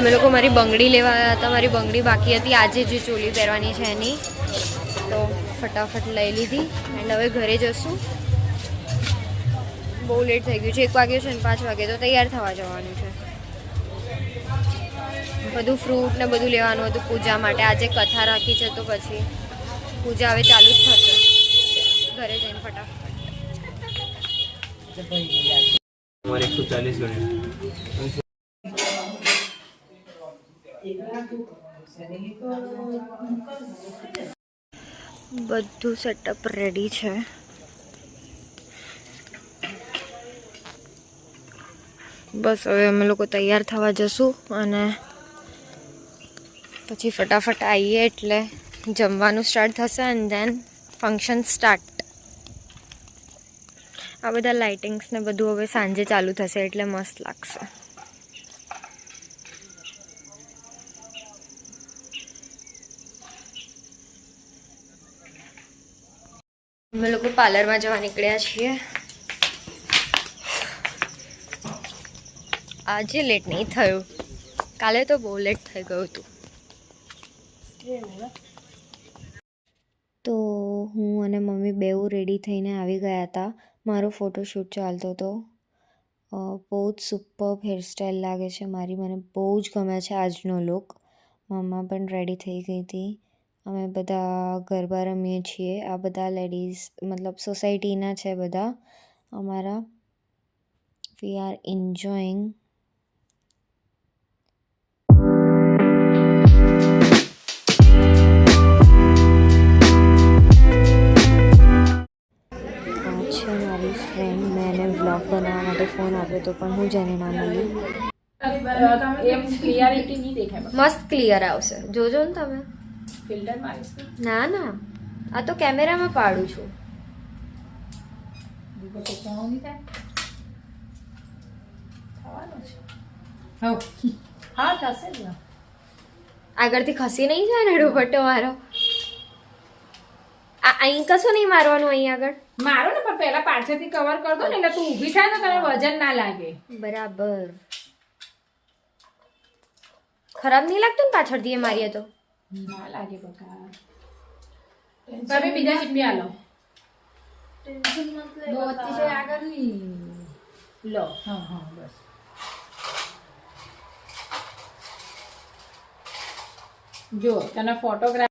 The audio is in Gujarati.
અમે લોકો મારી બંગડી લેવા આવ્યા હતા. મારી બંગડી બાકી હતી આજે જે ચોલી પહેરવાની છે એની, તો ફટાફટ લઈ લીધી એન્ડ હવે ઘરે જશું. બહુ લેટ થઈ ગયું છે, 1 વાગ્યો છે ને 5 વાગે તો તૈયાર થવા જવાનું છે. બધું ફ્રૂટ ને બધું લેવાનું હતું પૂજા માટે. આજે કથા રાખી છે તો પછી પૂજા હવે ચાલુ જ થશે. ઘરે જઈને ફટાફટ 140 ગણ્યા. બધું સેટઅપ રેડી છે. બસ હવે અમે લોકો તૈયાર થવા જશું અને પછી ફટાફટ આવીએ એટલે જમવાનું સ્ટાર્ટ થશે એન્ડ ધેન ફંક્શન સ્ટાર્ટ. આ બધા લાઇટિંગ્સ ને બધું હવે સાંજે ચાલુ થશે એટલે મસ્ત લાગશે. અમે લોકો પાર્લરમાં જવા નીકળ્યા છીએ. આજે લેટ નહીં થયું, કાલે તો બહુ લેટ થઈ ગયું હતું. તો હું અને મમ્મી બેઉ રેડી થઈને આવી ગયા હતા. મારો ફોટોશૂટ ચાલતો હતો. બહુ જ સુપર્બ હેરસ્ટાઈલ લાગે છે મારી, મને બહુ જ ગમે છે આજનો લુક. મમ્મા પણ રેડી થઈ ગઈ હતી. અમે બધા ગરબા રમીએ છીએ. આ બધા લેડીઝ મતલબ સોસાયટીના છે બધા અમારા. We are enjoying. છે મારી ફ્રેન્ડ. મેં એને વ્લોગ બનાવવા માટે ફોન આપ્યો હતો પણ હું જેને ના મળી. મસ્ત ક્લિયર આવશે, જોજો ને તમે. ફિલ્ટર મારીશ? ના ના, આ તો કેમેરામાં પાડું છું. આગળથી ખસી નહીં જાય ને દુપટ્ટો મારો. અહીં કશું નહીં મારવાનું, અહીં આગળ મારો ને પણ પેલા પાછળથી કવર કર દો ને એટલે તું ઊભી થાય તો તને વજન ના લાગે. બરાબર. ખરાબ નહીં લાગતું ને પાછળથી એ મારીએ તો? ના લાગે બકા. તમે બીજા ચીપી આલો. દો અતિશય આગળ ની લો. હા હા બસ. જો તને ફોટોગ્રાફ